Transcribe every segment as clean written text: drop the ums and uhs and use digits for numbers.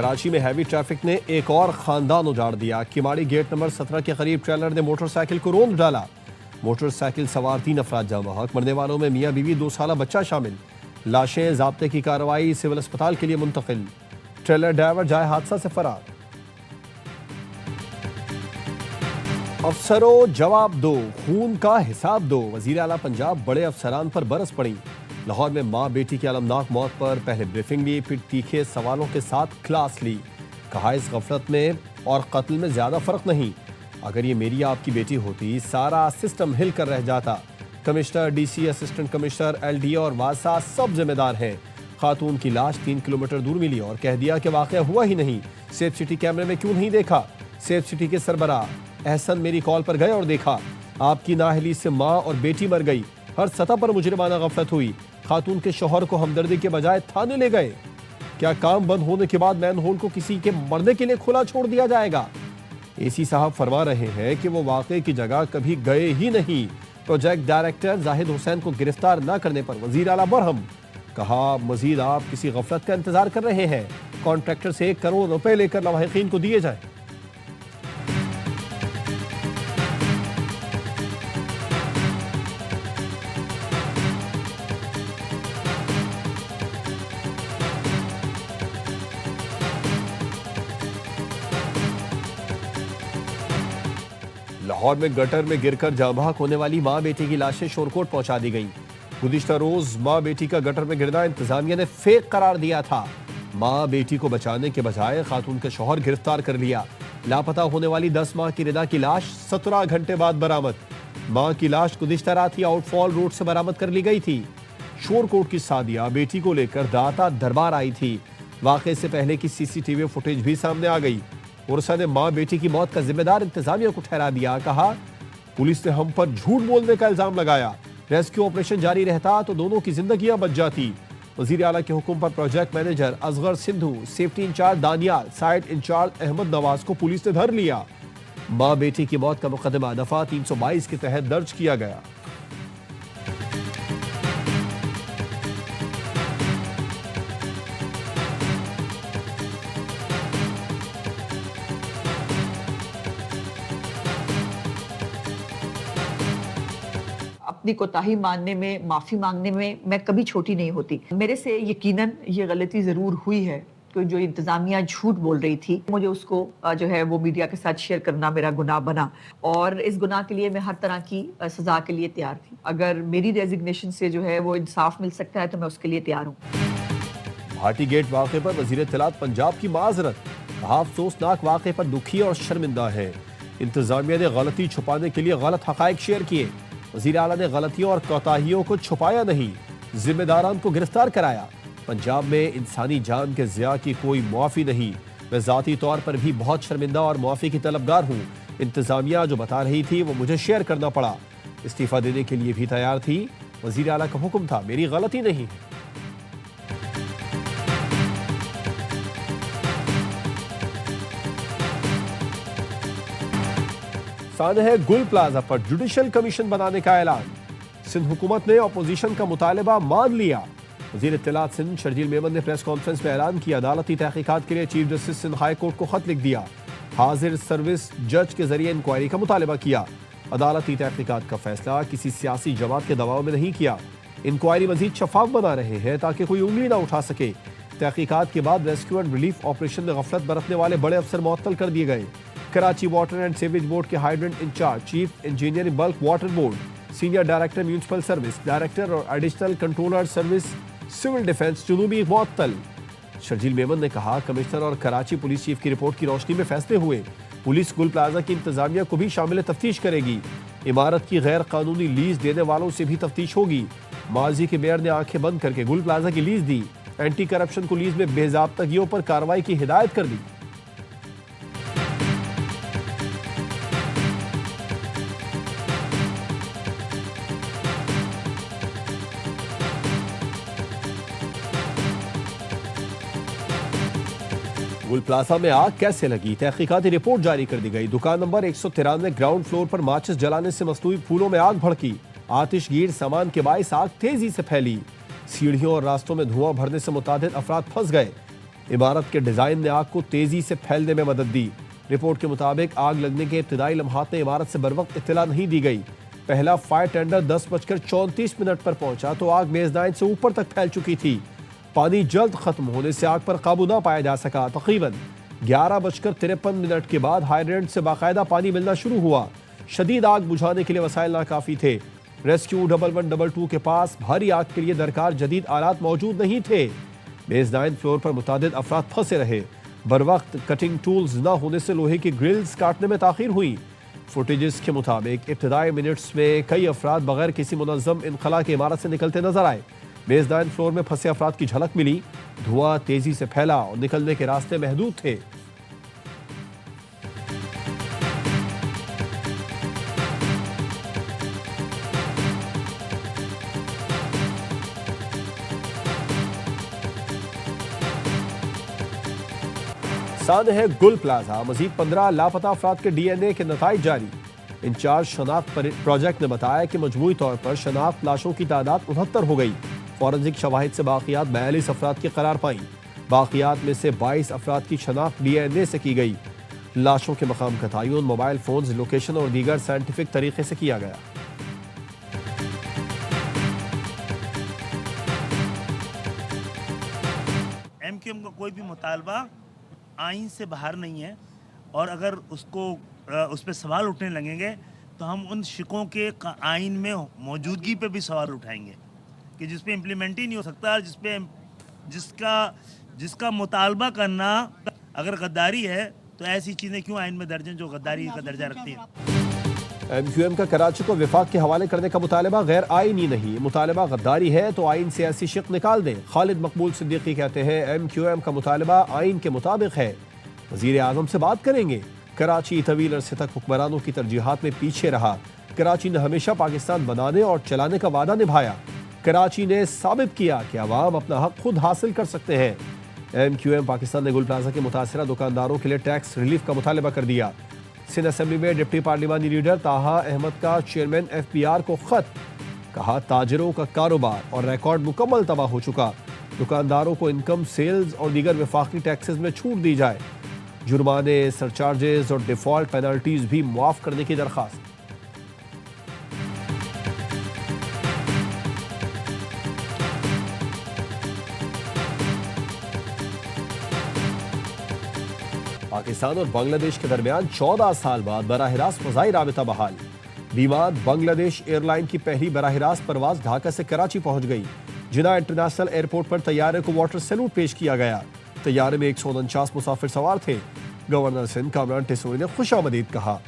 कराची में heavy traffic ने एक और खानदान उजाड़ दिया। किमाड़ी गेट नंबर 17 के करीब ट्रेलर ने मोटरसाइकिल को रोंद डाला। मोटरसाइकिल सवार 3 अफराद जाँ बहक, मरने वालों में मियाँ बीवी 2 साला बच्चा शामिल। लाशें ज़ाब्ते की कार्रवाई, सिविल अस्पताल के लिए मुंतकिल। ट्रेलर ड्राइवर जाए हादसा से फरार। अफसरों जवाब दो, खून का हिसाब दो। वजीर आला पंजाब बड़े अफसरान पर बरस पड़ी। लाहौर में मां बेटी की अलमनाक मौत पर पहले ब्रीफिंग ली, फिर तीखे सवालों के साथ क्लास ली। कहा इस गफलत में और कत्ल में ज्यादा फर्क नहीं। अगर ये मेरी आपकी बेटी होती सारा सिस्टम हिल कर रह जाता। Commissioner, DC, assistant commissioner, LD और वासा सब जिम्मेदार हैं। खातून की लाश 3 किलोमीटर दूर मिली और कह दिया कि वाकया हुआ ही नहीं। सेफ सिटी कैमरे में क्यों नहीं देखा? सेफ सिटी के सरबराह एहसन मेरी कॉल पर गए और देखा। आपकी नाअहली से माँ और बेटी मर गई। हर सतह पर मुजरिमाना गफलत हुई। खातून के शौहर को हमदर्दी के बजाय थाने ले गए। क्या काम बंद होने के बाद मैन होल को किसी के मरने के लिए खुला छोड़ दिया जाएगा? एसी साहब फरमा रहे हैं कि वो वाकई की जगह कभी गए ही नहीं। प्रोजेक्ट डायरेक्टर जाहिद हुसैन को गिरफ्तार न करने पर वजीर आला बरहम। कहा मजीद आप किसी गफलत का इंतजार कर रहे हैं। कॉन्ट्रैक्टर से 1 करोड़ रुपए लेकर लवाहिकीन को दिए जाए। लाहौर में गटर में गिरकर जाँ बहक होने वाली मां बेटी की लाशें शोरकोट पहुंचा दी गईं। गुज़िश्ता रोज मां बेटी का गटर में गिरना इंतजामिया ने फेक करार दिया था। मां बेटी को बचाने के बजाय खातून के शौहर गिरफ्तार कर लिया। लापता होने वाली 10 माह की रिदा की लाश 17 घंटे बाद बरामद। मां की लाश गुज़िश्ता रात ही आउटफॉल रोड से बरामद कर ली गई थी। शोरकोट की सादिया बेटी को लेकर दाता दरबार आई थी। वाकये से पहले की सीसीटीवी फुटेज भी सामने आ गई। उर्सा ने मां बेटी की मौत का जिम्मेदार इंतजामिया को ठहरा दिया। कहा पुलिस ने हम पर झूठ बोलने का इल्जाम लगाया। रेस्क्यू ऑपरेशन जारी रहता तो दोनों की जिंदगियां बच जाती। वजीर आला के हुक्म पर project manager Asghar Sindhu, safety incharge Daniyal, site incharge Ahmad Nawaz को पुलिस ने धर लिया। मां बेटी की मौत का मुकदमा दफा 322 के तहत दर्ज किया गया। अपनी कोताही मानने में, माफी मांगने में मैं कभी छोटी नहीं होती। मेरे से यकीनन ये गलती जरूर हुई है कि जो इंतजामिया झूठ बोल रही थी, मुझे उसको जो है वो मीडिया के साथ शेयर करना मेरा गुनाह बना और इस गुनाह के लिए मैं हर तरह की सजा के लिए तैयार थी। अगर मेरी रेजिग्नेशन से जो है वो इंसाफ मिल सकता है तो मैं उसके लिए तैयार हूँ। भाटी गेट वाक़े पर वज़ीर इत्तलात पंजाब की माजरत। कहा अफसोसनाक वाक़े पर दुखी और शर्मिंदा है। इंतजामिया ने गलती छुपाने के लिए गलत हक़ाइक़ शेयर किए। वज़ीर आला ने गलतियों और कोताहियों को छुपाया नहीं, जिम्मेदारान को गिरफ्तार कराया। पंजाब में इंसानी जान के ज़िया की कोई मुआफ़ी नहीं। मैं ज़ाती तौर पर भी बहुत शर्मिंदा और मुआफ़ी की तलबगार हूँ। इंतजामिया जो बता रही थी वो मुझे शेयर करना पड़ा। इस्तीफ़ा देने के लिए भी तैयार थी। वज़ीर आला का हुक्म था, मेरी गलती नहीं है। सानह गुल प्लाजा पर जुडिशल कमीशन बनाने का ऐलान। सिंध हुकूमत ने अपोजिशन का मुतालबा मान लिया। वज़ीर इत्तलात सिंध शर्जील मेमन ने प्रेस कॉन्फ्रेंस में ऐलान किया, अदालती तहकीकात के लिए chief justice Sindh high court को खत लिख दिया। हाजिर सर्विस जज के जरिए इंक्वायरी का मुतालबा किया। अदालती तहकीकात का फैसला किसी सियासी जमात के दबाव में नहीं किया। इंक्वायरी मजीद शफाफ बना रहे हैं ताकि कोई उंगली ना उठा सके। तहकीकात के बाद रेस्क्यू एंड रिलीफ ऑपरेशन में गफलत बरतने वाले बड़े अफसर मुअत्तल कर दिए गए। Karachi water and sewage board के hydrant incharge, chief engineer bulk water board, senior director municipal service, director और additional controller service civil defence जुनूबी मुअत्तल। शर्जील मेमन ने कहा कमिश्नर और कराची पुलिस चीफ की रिपोर्ट की रोशनी में फैसले हुए। पुलिस गुल प्लाजा की इंतजामिया को भी शामिल तफ्तीश करेगी। इमारत की गैर कानूनी लीज देने वालों से भी तफ्तीश होगी। माजी के मेयर ने आंखें बंद करके गुल प्लाजा की लीज दी। एंटी करप्शन को लीज में बेजाब्तगियों पर कार्रवाई की हिदायत कर दी। गुल प्लाजा में आग कैसे लगी, तहकीकाती रिपोर्ट जारी कर दी गई। दुकान नंबर 193 ग्राउंड फ्लोर पर माचिस जलाने से मसनूई फूलों में आग भड़की। आतिशगीर सामान के बाइस आग तेजी से फैली। सीढ़ियों और रास्तों में धुआं भरने से मुतादिद अफराद फंस गए। इमारत के डिजाइन ने आग को तेजी से फैलने में मदद दी। रिपोर्ट के मुताबिक आग लगने के इब्तिदाई लम्हात में इमारत से बरवक्त इत्तला नहीं दी गई। पहला फायर टेंडर 10:34 पर पहुंचा तो आग मेजदाइन से ऊपर तक फैल चुकी थी। पानी जल्द खत्म होने से आग पर काबू न पाया जा सका। तकरीबन 11:53 के बाद हाइड्रेंट से बाकायदा पानी मिलना शुरू हुआ। शदीद आग बुझाने के लिए वसाइल नाकाफी थे। रेस्क्यू 1122 के पास भारी आग के लिए दरकार जदीद आलात मौजूद नहीं थे। मेजदाइन फ्लोर पर मुतादिद अफराद फंसे रहे। बरवक्त कटिंग टूल्स न होने से लोहे की ग्रिल्स काटने में ताखीर हुई। फुटेजेस के मुताबिक इब्तिदाई मिनट्स में कई अफराद बगैर किसी मुनज़्ज़म इनखला की इमारत से निकलते नजर आए। मेजदाइन फ्लोर में फंसे अफराद की झलक मिली। धुआं तेजी से फैला और निकलने के रास्ते महदूद थे। सामने है गुल प्लाजा। मजीद 15 लापता अफराद के DNA के नताइज जारी। इंचार्ज शनाख्त प्रोजेक्ट ने बताया कि मजमूई तौर पर शनाख्त लाशों की तादाद 69 हो गई। फॉरेंसिक शवाहिद से बाकियात 42 अफराद की करार पाई। बाकियात में से 22 अफराद की शनाख्त DNA से की गई। लाशों के मकाम का तयन मोबाइल फोन, लोकेशन और दीगर साइंटिफिक तरीके से किया गया। MQM का कोई भी मुतालबा आइन से बाहर नहीं है, और अगर उस पर सवाल उठने लगेंगे तो हम उन शिकों के आइन में मौजूदगी पे भी सवाल उठाएंगे कि जिस पे इम्प्लीमेंट ही नहीं हो सकता, जिसका मुतालबा करना अगर गद्दारी है तो ऐसी चीज़ें क्यों आइन में दर्ज हैं जो गद्दारी का दर्जा रखती हैं। MQM का कराची को विफाक के हवाले करने का मुतालबा गैर आइनी नहीं, मुतालबा गद्दारी है तो आइन से ऐसी शिक निकाल दें। खालिद मकबूल सिद्दीकी कहते हैं MQM का मुतालबा आइन के मुताबिक है। वज़ीर आज़म से बात करेंगे। कराची तवील अरसे तक हुक्मरानों की तरजीहात में पीछे रहा। कराची ने हमेशा पाकिस्तान बनाने और चलाने का वादा निभाया। कराची ने साबित किया कि अवाम अपना हक खुद हासिल कर सकते हैं। MQM पाकिस्तान ने गुल प्लाजा के मुतासरा दुकानदारों के लिए टैक्स रिलीफ का मुतालबा कर दिया। सिंध असेंबली में डिप्टी पार्लिमानी लीडर ताहा अहमद का चेयरमैन FPR को खत। कहा ताजरों का कारोबार और रिकॉर्ड मुकम्मल तबाह हो चुका। दुकानदारों को इनकम, सेल्स और दीगर वफाकी टैक्सेस में छूट दी जाए। जुर्माने, सरचार्जेस और डिफॉल्ट पेनल्टीज भी मुआफ करने की दरख्वास्त। पाकिस्तान और बांग्लादेश के दरमियान 14 साल बाद बराह रास्त फ़ज़ाई राबिता बहाल। विमान बांग्लादेश एयरलाइन की पहली बराह रास्त परवाज ढाका से कराची पहुंच गई। जिना इंटरनेशनल एयरपोर्ट पर तैयारे को वाटर सैल्यूट पेश किया गया। तैयारे में 149 मुसाफिर सवार थे। गवर्नर सिंध कामरान टिसोरी ने खुशामदीद कहा।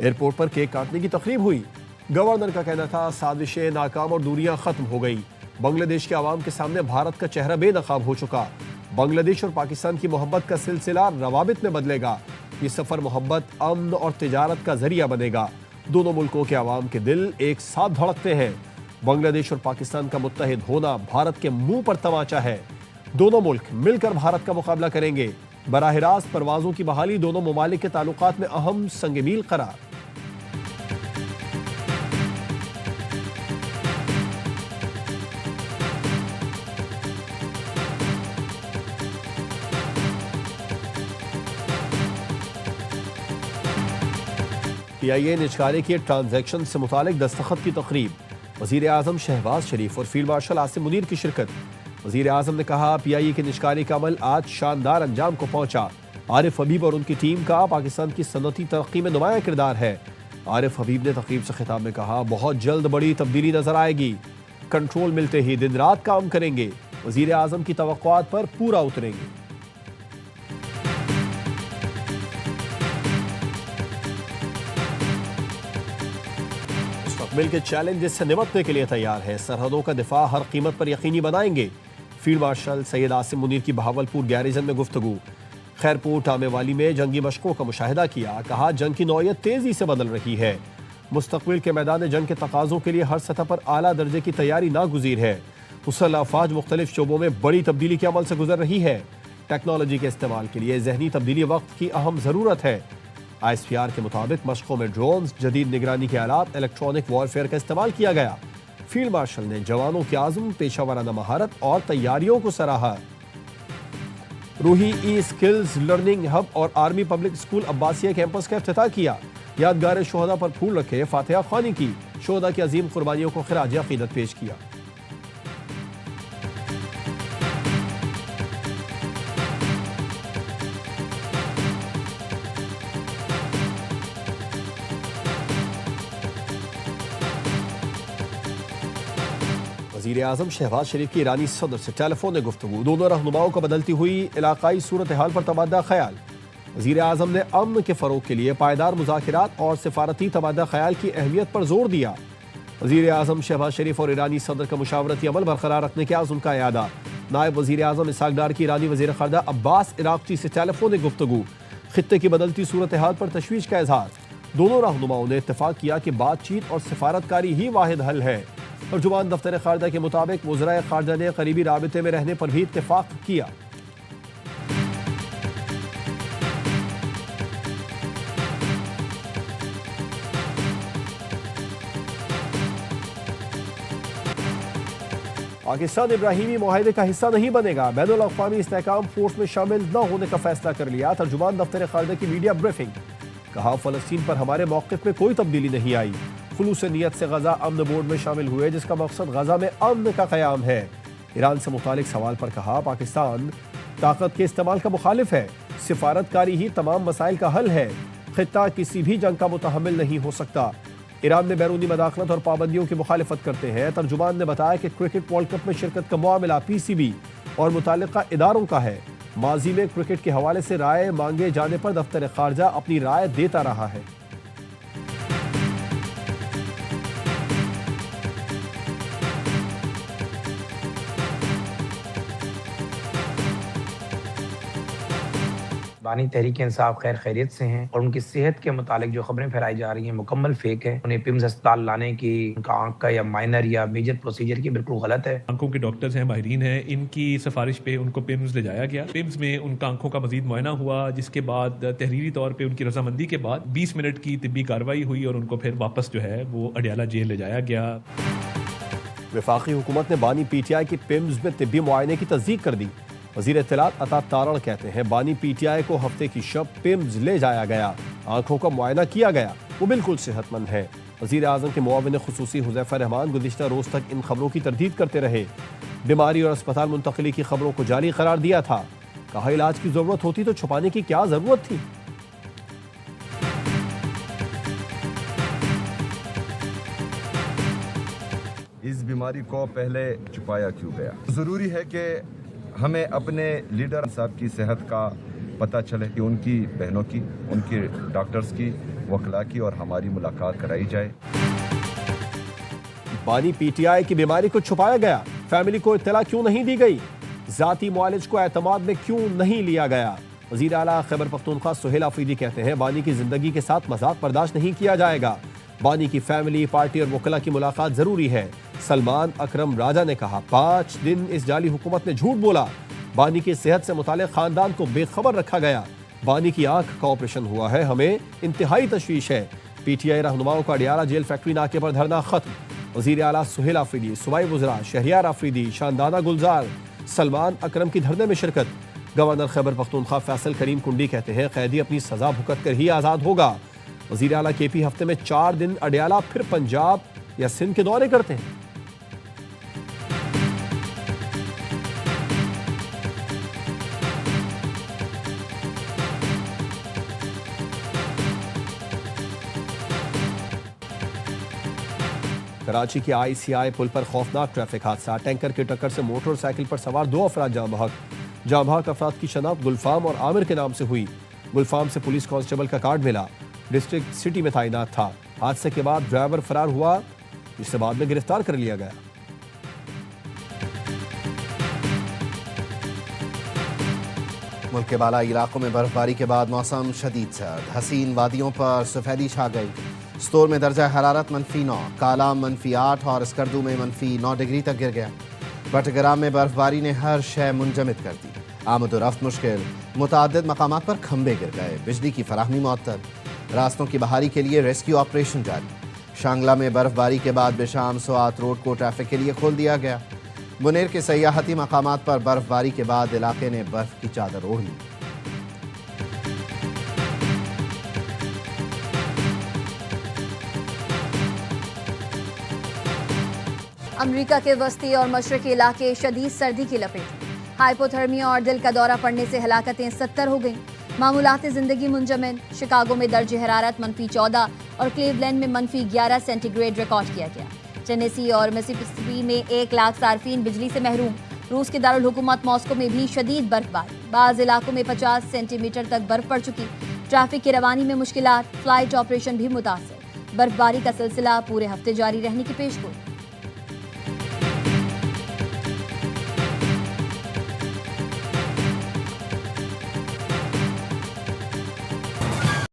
एयरपोर्ट पर केक काटने की तकरीब हुई। गवर्नर का कहना था साजिशें नाकाम और दूरियां खत्म हो गई। बांग्लादेश के आवाम के सामने भारत का चेहरा बेनकाब हो चुका। बांग्लादेश और पाकिस्तान की मोहब्बत का सिलसिला रवाबित में बदलेगा। ये सफर मोहब्बत, अमन और तिजारत का जरिया बनेगा। दोनों मुल्कों के आवाम के दिल एक साथ धड़कते हैं। बांग्लादेश और पाकिस्तान का मुत्तहिद होना भारत के मुंह पर तमाचा है। दोनों मुल्क मिलकर भारत का मुकाबला करेंगे। बराह रास्त परवाजों की बहाली दोनों ममालिक के ताल्लुकात में अहम संग-मील करार। PIA ने जारी किए ट्रांजैक्शन से मुतालिक दस्तखत की तकरीब। वज़ीर आज़म शहबाज शरीफ और फील्ड मार्शल आसिम मुनीर की शिरकत। वज़ीर आज़म ने कहा PIA के निष्कारी का अमल आज शानदार अंजाम को पहुंचा। आरिफ हबीब और उनकी टीम का पाकिस्तान की सनती तरक्की में नुमाया किरदार है। आरिफ हबीब ने तकरीब से खिताब में कहा बहुत जल्द बड़ी तब्दीली नजर आएगी। कंट्रोल मिलते ही दिन रात काम करेंगे। वज़ीर आज़म की तवक्कुआत पर पूरा उतरेंगे। मुस्तक़बिल के चैलेंजेस से निपटने के लिए तैयार है। सरहदों का दिफा हर कीमत पर यकीनी बनाएंगे। फील्ड मार्शल सैयद आसिम मुनीर की बहावलपुर गैरिजन में गुफ्तगू। खैरपुर टामेवाली में जंगी मशकों का मुशाहिदा किया। कहा जंग की नौयत तेजी से बदल रही है। मुस्तक़बिल के मैदान जंग के तकाज़ों के लिए हर सतह पर आला दर्जे की तैयारी नागुज़ीर है। मुसल्लह अफ़वाज मुख्तलिफ शोबों में बड़ी तब्दीली के अमल से गुजर रही है। टेक्नोलॉजी के इस्तेमाल के लिए जहनी तब्दीली वक्त की अहम ज़रूरत है। ISPR के मुताबिक मशकों में ड्रोन्स, जदीद निगरानी के आलात, इलेक्ट्रॉनिक वॉरफेयर का इस्तेमाल किया गया। फील्ड मार्शल ने जवानों की आज़म, पेशा वाराना महारत और तैयारियों को सराहा। रूही ई स्किल्स लर्निंग हब और army public school Abbasiya campus का इफ्तिताह किया। यादगार शोहदा पर फूल रखे, फातिहा ख्वानी की, शोहदा की अजीम कुर्बानियों को खिराज अकीदत पेश किया। वज़ीर आज़म शहबाज शरीफ की ईरानी सदर से टेलीफोन गुफ्तगू, दोनों रहनुमाओं को बदलती हुई इलाकाई सूरत हाल पर तबादला ख्याल। वज़ीर आज़म ने अमन के फ़रोग के लिए पायदार मुज़ाकिरात और सिफारती तबादला ख्याल की अहमियत पर जोर दिया। वज़ीर आज़म शहबाज शरीफ और ईरानी सदर का मुशावरती अमल बरकरार रखने के आज़म का यादा। नायब वज़ीर आज़म इसहाक डार की ईरानी वज़ीर ख़ारजा अब्बास इराक़ची से टेलीफोन गुफ्तगू, खित्ते की बदलती सूरत हाल पर तशवीश का इजहार। दोनों रहनुमाओं ने इत्तफाक किया कि बातचीत और सिफारतकारी ही वाहिद हल है। तर्जुमान दफ्तर खारजा के मुताबिक वज़राए खारजा ने करीबी राबिते में रहने पर भी इत्तफाक किया। पाकिस्तान इब्राहीमी मुआहदे का हिस्सा नहीं बनेगा, बैनुल अक़वामी इस्तेहकाम फोर्स में शामिल न होने का फैसला कर लिया। तर्जुमान दफ्तर खारजा की मीडिया ब्रीफिंग, कहा फ़लस्तीन पर हमारे मौक़िफ़ में कोई तब्दीली नहीं आई। खुलूस नीयत से गजा अमन बोर्ड में शामिल हुए, जिसका मकसद गजा में अमन का क़याम है। ईरान से मुतालिक सवाल पर कहा, पाकिस्तान ताकत के इस्तेमाल का मुखालिफ है, सिफारतकारी ही तमाम मसाइल का हल है, खित्ता किसी भी जंग का मुतहम्मिल नहीं हो सकता। ईरान में बैरूनी मदाखलत और पाबंदियों की मुखालिफत करते हैं। तर्जुमान ने बताया कि क्रिकेट वर्ल्ड कप में शिरकत का मामला PCB और मुताल्लिका इदारों का है। माजी में क्रिकेट के हवाले से राय मांगे जाने पर दफ्तर खारजा अपनी राय देता रहा है। बानी तहरीक इंसाफ खैर खैरियत से हैं और उनकी सेहत के मुतालिक जो खबरें फैलाई जा रही हैं मुकम्मल फेक है। उन्हें पिम्स अस्पताल लाने की उनका आंख का या माइनर या मेजर प्रोसीजर की बिल्कुल गलत है। आंखों के डॉक्टर्स हैं, माहिरीन हैं, इनकी सिफारिश पे उनको पिम्स ले जाया गया। पिम्स में उनका आंखों का मजीद मुआयना हुआ, जिसके बाद तहरीरी तौर पर उनकी रजामंदी के बाद 20 मिनट की तिब्बी कार्रवाई हुई और उनको फिर वापस जो है वो अडियाला जेल ले जाया गया। वफाकी हुकूमत ने बानी PTI की पिम्स में तिब्बी मुआयने की तस्दीक कर दी। वज़ीर इत्तलात अता तारण कहते हैं, बानी PTI को हफ्ते की शब पिम्स ले जाया गया, आंखों का मुआयना किया गया, वो बिल्कुल सेहतमंद है। वज़ीर आज़म के मुआविन खुसूसी हुज़ैफ़ा रहमान गुज़िश्ता रोज़ तक इन खबरों की तरदीद करते रहे। बीमारी और अस्पताल मुंतकिली की खबरों को जाली करार दिया था। कहा, इलाज की ज़रूरत होती तो छुपाने की क्या ज़रूरत थी। इस बीमारी को पहले छुपाया क्यों गया? ज़रूरी है कि हमें अपने लीडर साहब की सेहत का पता चले कि उनकी बहनों की, उनके डॉक्टर्स की, वकला की और हमारी मुलाकात कराई जाए। बानी PTI की बीमारी को छुपाया गया, फैमिली को इत्तला क्यों नहीं दी गई, जाती मुआलिज को एतमाद में क्यों नहीं लिया गया। वज़ीर आला खैबर पख्तूनख्वा सुहेल आफरीदी कहते हैं, बानी की जिंदगी के साथ मजाक बर्दाश्त नहीं किया जाएगा। बानी की फैमिली, पार्टी और वकला की मुलाकात जरूरी है। सलमान अकरम राजा ने कहा, 5 दिन इस जाली हुकूमत ने झूठ बोला, बानी की सेहत से मुतालिक खानदान को बेखबर रखा गया। बानी की आंख का ऑपरेशन हुआ है, हमें इंतहाई तशवीश है। PTI रहनुमाओं का अडियाला जेल फैक्ट्री नाके पर धरना खत्म। वज़ीर आला सुहेल आफरीदी, सूबाई वज़रा शहरियार आफरीदी, शानदाना गुलजार, सलमान अकरम की धरने में शिरकत। गवर्नर खैबर पख्तूनख्वा फैसल करीम कुंडी कहते हैं, कैदी अपनी सजा भुगत कर ही आज़ाद होगा। वज़ीर आला KP हफ्ते में 4 दिन अडियाला फिर पंजाब या सिंध के दौरे करते हैं। कराची के ICI पुल पर खौफनाक ट्रैफिक हादसा, टैंकर की टक्कर से मोटरसाइकिल पर सवार 2 अफराद जाँ बहक। जाँ बहक अफराद की शनाख्त गुलफाम और आमिर के नाम से हुई। गुलफाम से पुलिस कांस्टेबल का कार्ड मिला, डिस्ट्रिक्ट सिटी में तैनात था। हादसे के बाद ड्राइवर फरार हुआ, जिसे बाद में गिरफ्तार कर लिया गया। मुल्क के बाला इलाकों में बर्फबारी के बाद मौसम शदीद सर्द, हसीन वादियों पर सफेदी छा गई। स्टोर में दर्जा हरारत -9, कालाम -8 और स्कर्दू में -9 डिग्री तक गिर गया। बटग्राम में बर्फबारी ने हर शय मुंजमद कर दी, आमद और रफ्त मुश्किल, मुताद्दिद मकामात पर खंबे गिर गए, बिजली की फराहमी मुअत्तल। रास्तों की बहाली के लिए रेस्क्यू ऑपरेशन जारी। शांगला में बर्फबारी के बाद बेशाम सोआत रोड को ट्रैफिक के लिए खोल दिया गया। बुनेर के सयाहती मकामात पर बर्फबारी के बाद इलाके ने बर्फ की चादर ओढ़ ली। अमेरिका के वस्ती और मशरकी इलाके शदीद सर्दी की लपेट में। हाइपोथर्मिया और दिल का दौरा पड़ने से हलाकतें 70 हो गईं। मामूलाती जिंदगी मुंजमद। शिकागो में दर्जे हरारत -14 और क्लीवलैंड में -11 सेंटीग्रेड रिकॉर्ड किया गया। टेनेसी और मिसिसिपी में 1 लाख सार्फिन बिजली से महरूम। रूस के दारुल हुकूमत मॉस्को में भी शदीद बर्फबारी। बाज़ इलाकों में 50 सेंटीमीटर तक बर्फ पड़ चुकी। ट्रैफिक की रवानी में मुश्किलात। फ्लाइट ऑपरेशन भी मुतासर। बर्फबारी का सिलसिला पूरे हफ्ते जारी रहने की पेशगोई।